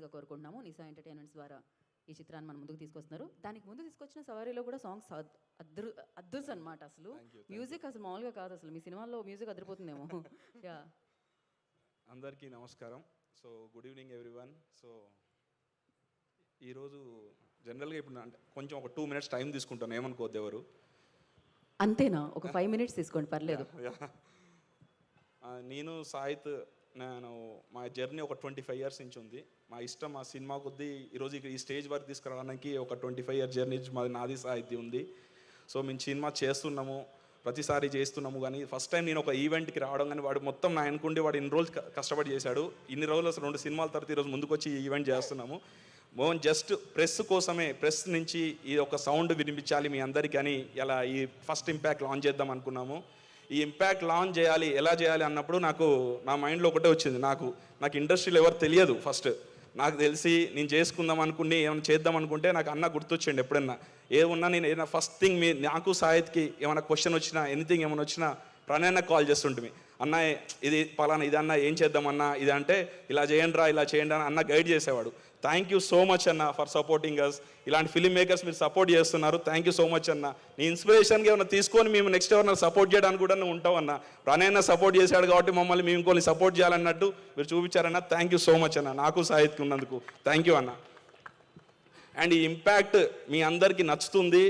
మనస్ఫూర్తిగా కోరుకుంటున్నాము. నిశా ఎంటర్టైన్మెంట్స్ ద్వారా ఈ చిత్రాన్ని మన ముందుకు తీసుకొస్తున్నారు. దానికి ముందు తీసుకొచ్చిన సవారీలో కూడా సాంగ్స్ అద్దుర్స్ అనమాట. అసలు మ్యూజిక్ అసలు మామూలుగా కాదు. అసలు మీ సినిమాల్లో మ్యూజిక్ అదిరిపోతుందేమో. యా, అందరికీ నమస్కారం. So good evening everyone. So ఈరోజు జనరల్గా ఇప్పుడు అంటే కొంచెం ఒక 2 minutes టైం తీసుకుంటాను, ఏమనుకోవద్దు ఎవరు. అంతేనా? ఒక 5 minutes తీసుకోండి, పర్లేదు. నేను సాహిత్, నేను మా జర్నీ ఒక 25 years నుంచి ఉంది. మా ఇష్టం, మా సినిమా కొద్దీ ఈరోజు ఈ స్టేజ్ వరకు తీసుకురావడానికి ఒక 25 year జర్నీ నాది సాహిత్యం ఉంది. సో మేము సినిమా చేస్తున్నాము, ప్రతిసారి చేస్తున్నాము. కానీ ఫస్ట్ టైం నేను ఒక ఈవెంట్కి రావడం, కానీ వాడు మొత్తం నా అనుకుంటే వాడు ఇన్ని రోజులు కష్టపడి చేశాడు. ఇన్ని రోజులు అసలు 2 సినిమాల తర్వాత ఈరోజు ముందుకు వచ్చి ఈ ఈవెంట్ చేస్తున్నాము. మోహన్ జస్ట్ ప్రెస్ కోసమే, ప్రెస్ నుంచి ఈ ఒక సౌండ్ వినిపించాలి మీ అందరికీ అని ఇలా ఈ ఫస్ట్ ఇంపాక్ట్ లాంచ్ చేద్దాం అనుకున్నాము. ఈ ఇంపాక్ట్ లాంచ్ చేయాలి, ఎలా చేయాలి అన్నప్పుడు నా మైండ్లో ఒకటే వచ్చింది. నాకు ఇండస్ట్రీలో ఎవరు తెలియదు. ఫస్ట్ నాకు తెలిసి నేను చేసుకుందాం అనుకుని ఏమైనా చేద్దాం అనుకుంటే నాకు అన్న గుర్తొచ్చిండు. ఎప్పుడన్నా ఏమున్నా నేను ఏదైనా ఫస్ట్ థింగ్ నాకు సాహిత్కి ఏమైనా క్వశ్చన్ వచ్చినా, ఎనీథింగ్ ఏమైనా వచ్చినా ప్రణయన్న కాల్ చేస్తుంటుంది. అన్న ఇది పలానా, ఇది అన్న ఏం చేద్దామన్నా, ఇది అంటే ఇలా చేయండి రా, ఇలా చేయండి అని అన్న గైడ్ చేసేవాడు. థ్యాంక్ యూ సో మచ్ అన్న ఫర్ సపోర్టింగ్ అస్. ఇలాంటి ఫిల్మ్ మేకర్స్ మీరు సపోర్ట్ చేస్తున్నారు, థ్యాంక్ యూ సో మచ్ అన్న. నీ ఇన్స్పిరేషన్గా ఏమైనా తీసుకొని మేము నెక్స్ట్ ఎవరైనా సపోర్ట్ చేయడానికి కూడా నువ్వు ఉంటావు అన్న. ప్రణయన్న సపోర్ట్ చేశాడు కాబట్టి మమ్మల్ని మేము ఇంకోని సపోర్ట్ చేయాలన్నట్టు మీరు చూపించారన్న. థ్యాంక్ యూ సో మచ్ అన్న, నాకు సాహిత్కి ఉన్నందుకు థ్యాంక్ యూ అన్న. అండ్ ఈ ఇంపాక్ట్ మీ అందరికీ నచ్చుతుంది.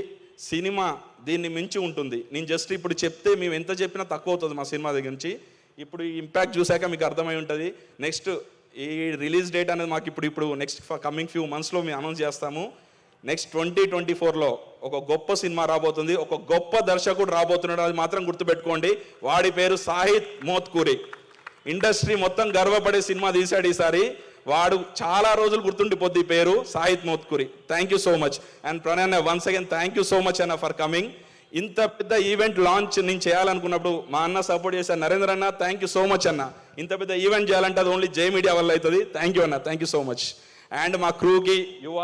సినిమా దీన్ని మించి ఉంటుంది. నేను జస్ట్ ఇప్పుడు చెప్తే మేము ఎంత చెప్పినా తక్కువ అవుతుంది మా సినిమా దగ్గర నుంచి. ఇప్పుడు ఈ ఇంపాక్ట్ చూశాక మీకు అర్థమై ఉంటుంది. నెక్స్ట్ ఈ రిలీజ్ డేట్ అనేది మాకు ఇప్పుడు నెక్స్ట్ కమింగ్ ఫ్యూ మంత్స్లో మేము అనౌన్స్ చేస్తాము. నెక్స్ట్ 2024లో ఒక గొప్ప సినిమా రాబోతుంది, ఒక గొప్ప దర్శకుడు రాబోతున్నాడు. అది మాత్రం గుర్తుపెట్టుకోండి. వాడి పేరు సాహిత్ మోత్కూరి. ఇండస్ట్రీ మొత్తం గర్వపడే సినిమా తీశాడు ఈసారి. వాడు చాలా రోజులు గుర్తుండిపోద్ది పేరు, Sahith Motkuri. Thank you so much. And Pranay once again thank you so much అన్న ఫర్ కమింగ్. ఇంత పెద్ద ఈవెంట్ లాంచ్ నేను చేయాలనుకున్నప్పుడు మా అన్న సపోర్ట్ చేశాను. నరేంద్ర అన్న థ్యాంక్ యూ సో మచ్ అన్న. ఇంత పెద్ద ఈవెంట్ చేయాలంటే అది ఓన్లీ జై మీడియా వల్ల అవుతుంది. థ్యాంక్ యూ అన్న, thank you so much. And మా క్రూకి యువ,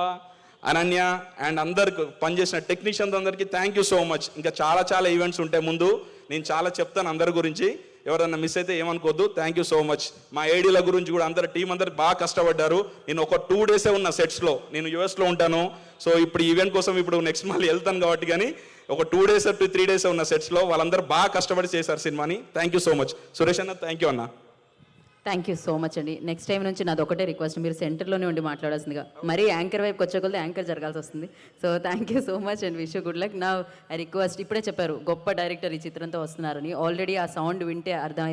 అనన్య అండ్ అందరికి పనిచేసిన టెక్నీషియన్స్ అందరికీ థ్యాంక్ యూ సో మచ్. ఇంకా చాలా ఈవెంట్స్ ఉంటాయి ముందు, నేను చాలా చెప్తాను అందరి గురించి. ఎవరన్నా మిస్ అయితే ఏమనుకోవద్దు. Thank you so much. మా ఏడీల గురించి కూడా అందరు టీం అందరు బాగా కష్టపడ్డారు. నేను ఒక 2 days ఉన్న సెట్స్లో, నేను యూఎస్లో ఉంటాను. సో ఇప్పుడు ఈవెంట్ కోసం ఇప్పుడు నెక్స్ట్ మళ్ళీ వెళ్తాను కాబట్టి, కానీ ఒక 2 days to 3 days ఉన్న సెట్స్లో వాళ్ళందరూ బాగా కష్టపడి చేశారు సినిమాని. Thank you so much. Suresh అన్న థ్యాంక్ యూ అన్న. థ్యాంక్ యూ సో మచ్ అండి. నెక్స్ట్ టైం నుంచి నాది ఒకటే రిక్వెస్ట్, మీరు సెంటర్లోనే ఉండి మాట్లాడాల్సిందిగా. మరీ యాంకర్ వైపుకి వచ్చే కొద్ది యాంకర్ జరగాల్సి వస్తుంది. So thank you so much and wish you good luck. నా ఐ రిక్వెస్ట్, ఇప్పుడే చెప్పారు గొప్ప డైరెక్టర్ ఈ చిత్రంతో వస్తున్నారని. ఆల్రెడీ ఆ సౌండ్ వింటే అర్థమైపోయింది.